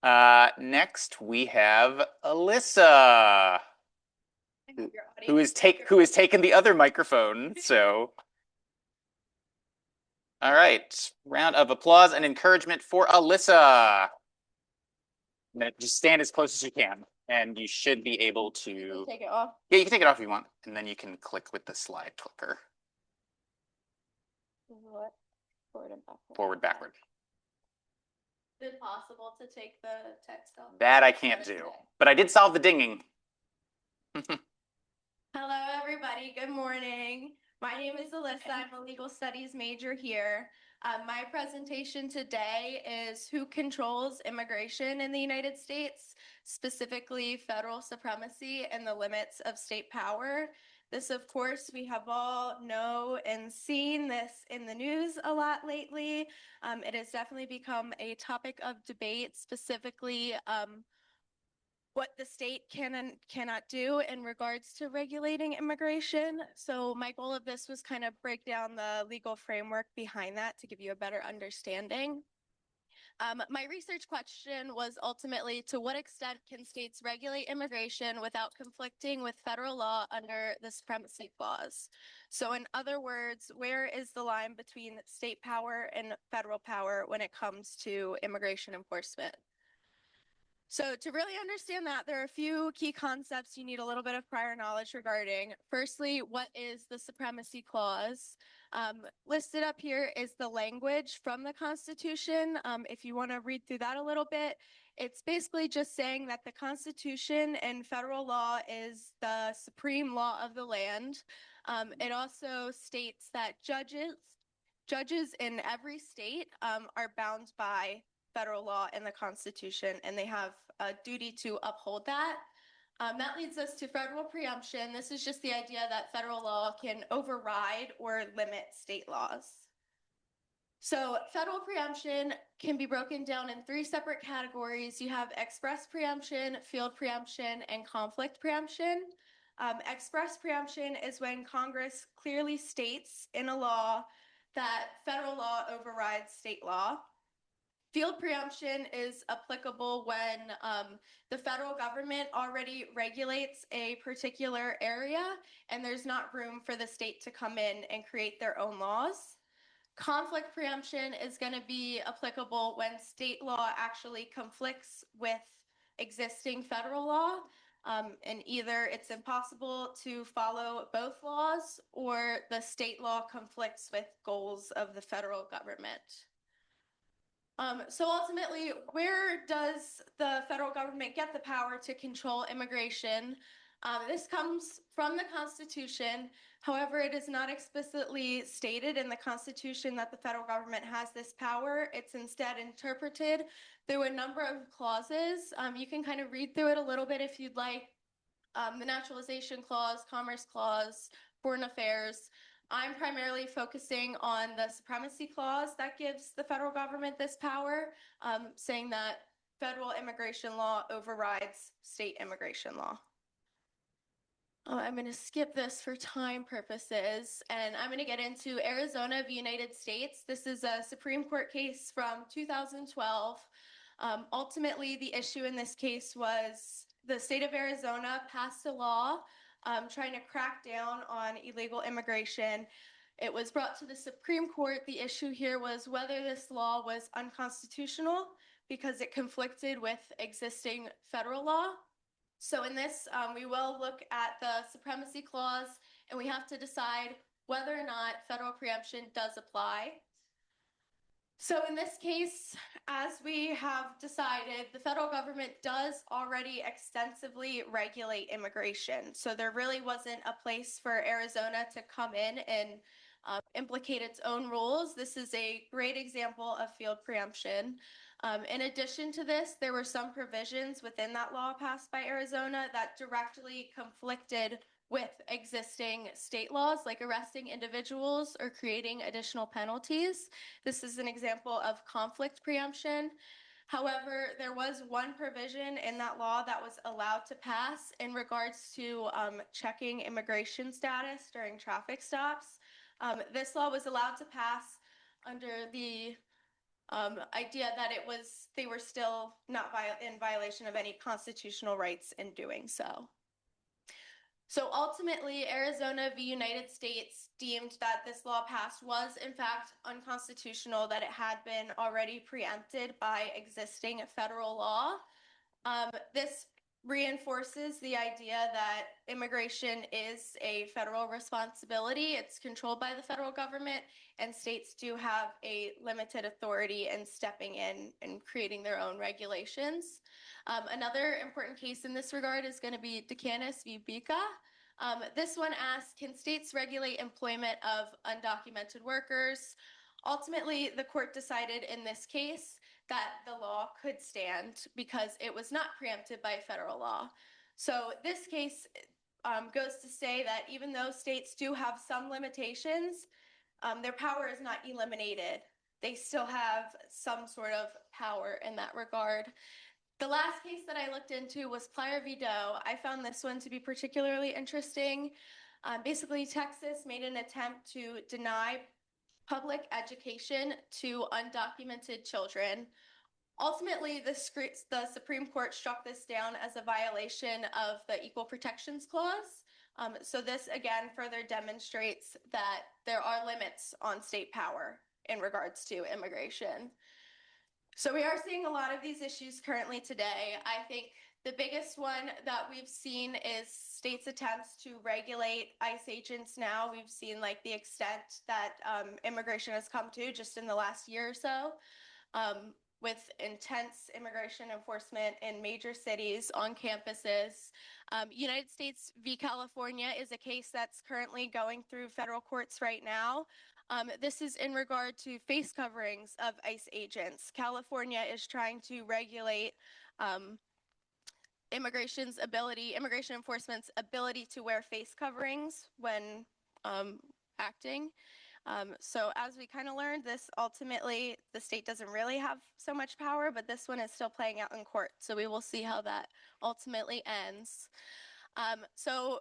Next we have Alyssa, who is taken the other microphone. So, all right, round of applause and encouragement for Alyssa. Just stand as close as you can, and you should be able to take it off. Yeah, you can take it off if you want, and then you can click with the slide clicker. What? Forward and backward. Forward, backward. Is it possible to take the text off? That I can't do, but I did solve the dinging. Hello, everybody. Good morning. My name is Alyssa. I'm a legal studies major here. My presentation today is who controls immigration in the United States, specifically federal supremacy and the limits of state power. This, of course, we have all know and seen this in the news a lot lately. It has definitely become a topic of debate, specifically what the state can and cannot do in regards to regulating immigration. So my goal of this was kind of break down the legal framework behind that to give you a better understanding. My research question was ultimately, to what extent can states regulate immigration without conflicting with federal law under the Supremacy Clause? So in other words, where is the line between state power and federal power when it comes to immigration enforcement? So to really understand that, there are a few key concepts you need a little bit of prior knowledge regarding. Firstly, what is the Supremacy Clause? Listed up here is the language from the Constitution. If you want to read through that a little bit, it's basically just saying that the Constitution and federal law is the supreme law of the land. It also states that judges in every state are bound by federal law and the Constitution, and they have a duty to uphold that. That leads us to federal preemption. This is just the idea that federal law can override or limit state laws. So federal preemption can be broken down in three separate categories. You have express preemption, field preemption, and conflict preemption. Express preemption is when Congress clearly states in a law that federal law overrides state law. Field preemption is applicable when the federal government already regulates a particular area and there's not room for the state to come in and create their own laws. Conflict preemption is going to be applicable when state law actually conflicts with existing federal law, and either it's impossible to follow both laws or the state law conflicts with goals of the federal government. So ultimately, where does the federal government get the power to control immigration? This comes from the Constitution. However, it is not explicitly stated in the Constitution that the federal government has this power. It's instead interpreted through a number of clauses. You can kind of read through it a little bit if you'd like. The Naturalization Clause, Commerce Clause, Foreign Affairs. I'm primarily focusing on the Supremacy Clause that gives the federal government this power, saying that federal immigration law overrides state immigration law. I'm going to skip this for time purposes, and I'm going to get into Arizona v. United States. This is a Supreme Court case from 2012. Ultimately, the issue in this case was the state of Arizona passed a law trying to crack down on illegal immigration. It was brought to the Supreme Court. The issue here was whether this law was unconstitutional because it conflicted with existing federal law. So in this, we will look at the Supremacy Clause, and we have to decide whether or not federal preemption does apply. So in this case, as we have decided, the federal government does already extensively regulate immigration. So there really wasn't a place for Arizona to come in and implicate its own rules. This is a great example of field preemption. In addition to this, there were some provisions within that law passed by Arizona that directly conflicted with existing state laws, like arresting individuals or creating additional penalties. This is an example of conflict preemption. However, there was one provision in that law that was allowed to pass in regards to checking immigration status during traffic stops. This law was allowed to pass under the idea that they were still not in violation of any constitutional rights in doing so. So ultimately, Arizona v. United States deemed that this law passed was in fact unconstitutional, that it had been already preempted by existing federal law. This reinforces the idea that immigration is a federal responsibility. It's controlled by the federal government, and states do have a limited authority in stepping in and creating their own regulations. Another important case in this regard is going to be DeCanis v. Bica. This one asks, can states regulate employment of undocumented workers? Ultimately, the court decided in this case that the law could stand because it was not preempted by federal law. So this case goes to say that even though states do have some limitations, their power is not eliminated. They still have some sort of power in that regard. The last case that I looked into was Plyer v. Doe. I found this one to be particularly interesting. Basically, Texas made an attempt to deny public education to undocumented children. Ultimately, the Supreme Court struck this down as a violation of the Equal Protections Clause. So this again further demonstrates that there are limits on state power in regards to immigration. So we are seeing a lot of these issues currently today. I think the biggest one that we've seen is states' attempts to regulate ICE agents now. We've seen like the extent that immigration has come to just in the last year or so. With intense immigration enforcement in major cities on campuses. United States v. California is a case that's currently going through federal courts right now. This is in regard to face coverings of ICE agents. California is trying to regulate immigration enforcement's ability to wear face coverings when acting. So as we kind of learned, this ultimately, the state doesn't really have so much power, but this one is still playing out in court. So we will see how that ultimately ends. So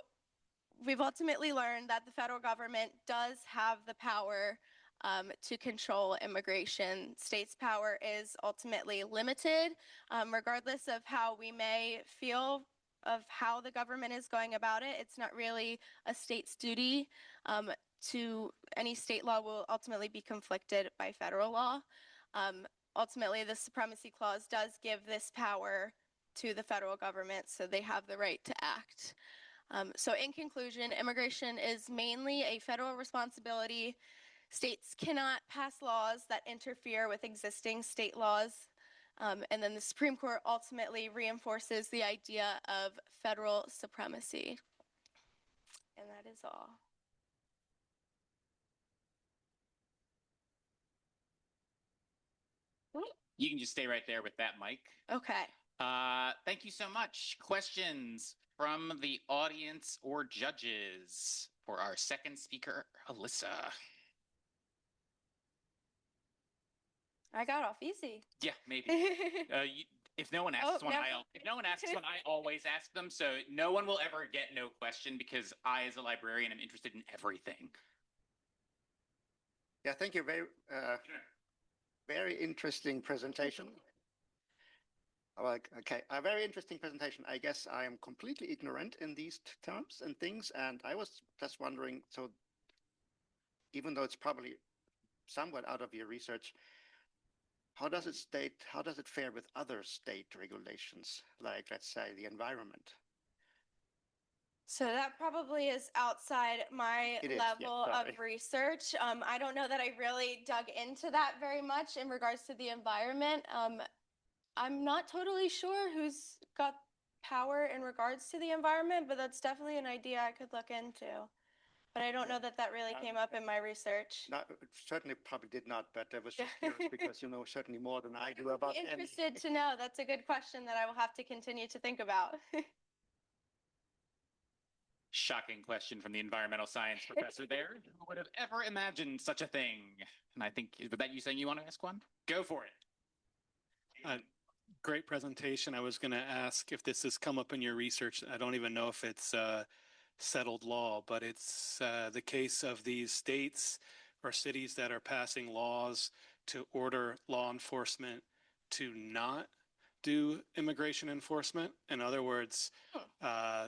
we've ultimately learned that the federal government does have the power to control immigration. States' power is ultimately limited, regardless of how we may feel of how the government is going about it. It's not really a state's duty to any state law will ultimately be conflicted by federal law. Ultimately, the Supremacy Clause does give this power to the federal government, so they have the right to act. So in conclusion, immigration is mainly a federal responsibility. States cannot pass laws that interfere with existing state laws. And then the Supreme Court ultimately reinforces the idea of federal supremacy. And that is all. You can just stay right there with that mic. Okay. Thank you so much. Questions from the audience or judges for our second speaker, Alyssa. I got off easy. Yeah, maybe. If no one asks one, I always ask them. So no one will ever get no question because I, as a librarian, am interested in everything. Yeah, thank you. Very interesting presentation. Okay, a very interesting presentation. I guess I am completely ignorant in these terms and things, and I was just wondering, so even though it's probably somewhat out of your research, how does it fare with other state regulations, like, let's say, the environment? So that probably is outside my level of research. I don't know that I really dug into that very much in regards to the environment. I'm not totally sure who's got power in regards to the environment, but that's definitely an idea I could look into. But I don't know that that really came up in my research. Certainly probably did not, but I was just curious because you know certainly more than I do about I'm interested to know. That's a good question that I will have to continue to think about. Shocking question from the environmental science professor there. Who would have ever imagined such a thing? And I think, is that you saying you want to ask one? Go for it. Great presentation. I was going to ask if this has come up in your research. I don't even know if it's settled law, but it's the case of these states or cities that are passing laws to order law enforcement to not do immigration enforcement. In other words,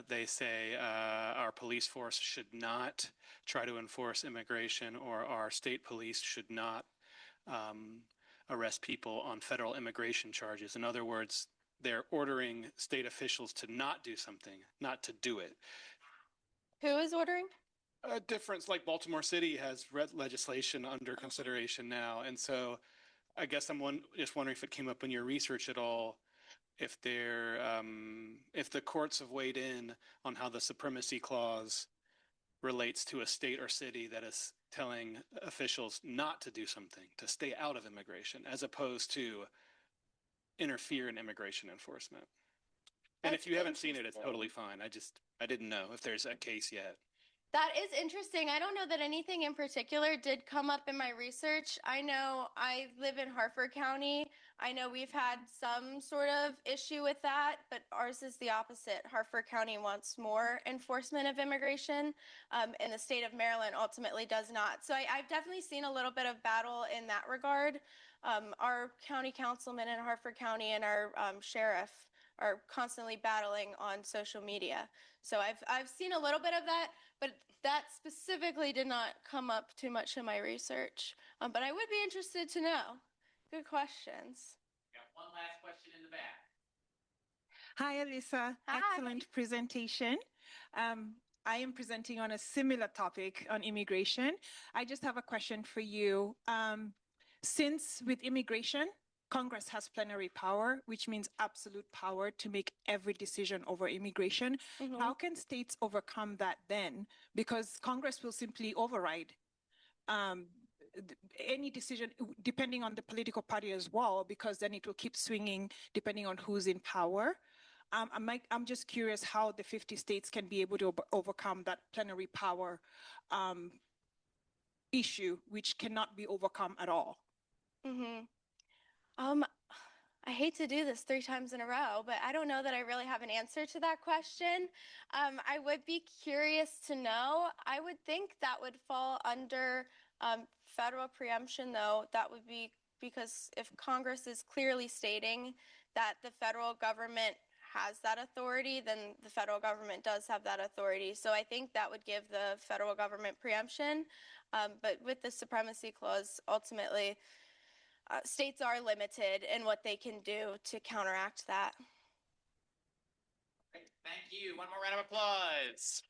they say our police force should not try to enforce immigration, or our state police should not arrest people on federal immigration charges. In other words, they're ordering state officials to not do something, not to do it. Who is ordering? A difference, like Baltimore City has legislation under consideration now. And so I guess I'm just wondering if it came up in your research at all, if if the courts have weighed in on how the supremacy clause relates to a state or city that is telling officials not to do something, to stay out of immigration, as opposed to interfere in immigration enforcement. And if you haven't seen it, it's totally fine. I didn't know if there's a case yet. That is interesting. I don't know that anything in particular did come up in my research. I know I live in Harford County. I know we've had some sort of issue with that, but ours is the opposite. Harford County wants more enforcement of immigration, and the state of Maryland ultimately does not. So I've definitely seen a little bit of battle in that regard. Our county councilman in Harford County and our sheriff are constantly battling on social media. So I've seen a little bit of that, but that specifically did not come up too much in my research. But I would be interested to know. Good questions. Got one last question in the back. Hi, Alyssa. Hi. Excellent presentation. I am presenting on a similar topic on immigration. I just have a question for you. Since with immigration, Congress has plenary power, which means absolute power to make every decision over immigration. Mhm. How can states overcome that then? Because Congress will simply override any decision depending on the political party as well, because then it will keep swinging depending on who's in power. I'm just curious how the 50 states can be able to overcome that plenary power issue, which cannot be overcome at all. I hate to do this 3 times in a row, but I don't know that I really have an answer to that question. I would be curious to know. I would think that would fall under federal preemption, though. That would be because if Congress is clearly stating that the federal government has that authority, then the federal government does have that authority. So I think that would give the federal government preemption. But with the supremacy clause, ultimately, states are limited in what they can do to counteract that. Thank you. One more round of applause.